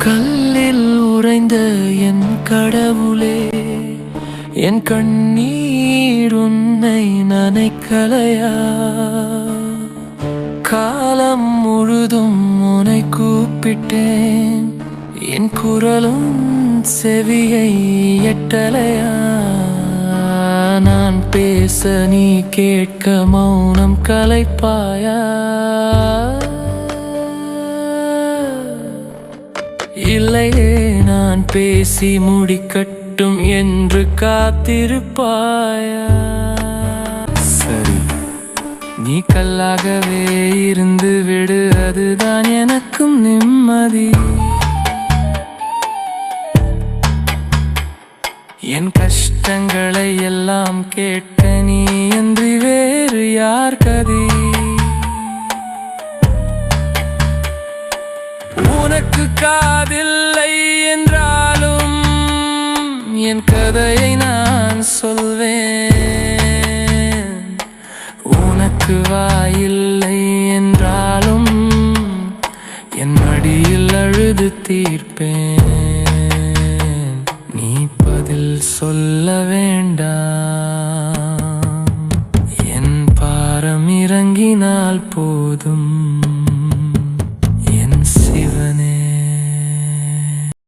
கல்லில் உறைந்த என் கடவுளே, என் கண்ணீர் உன்னை நனைக்கலையா? காலம் முழுதும் உன்னை கூப்பிட்டேன், என் குரலும் செவியை எட்டலையா? நான் பேச நீ கேட்க மௌனம் கலைப்பாயா? இல்லையே, நான் பேசி முடிக்கட்டும் என்று காத்திருப்பாயா? சரி, நீ கல்லாகவே இருந்து விடு, அதுதான் எனக்கும் நிம்மதி. என் கஷ்டங்களை எல்லாம் கேட்க நீ அன்றி வேறு யார் கதி? உனக்கு காதில்லை என்றாலும் என் கதையை நான் சொல்வேன். உனக்கு வாயில்லை என்றாலும் என் மடியில் அழுது தீர்ப்பேன். நீ பதில் சொல்ல வேண்டாம், என் பாரம் இறங்கினால் போதும்.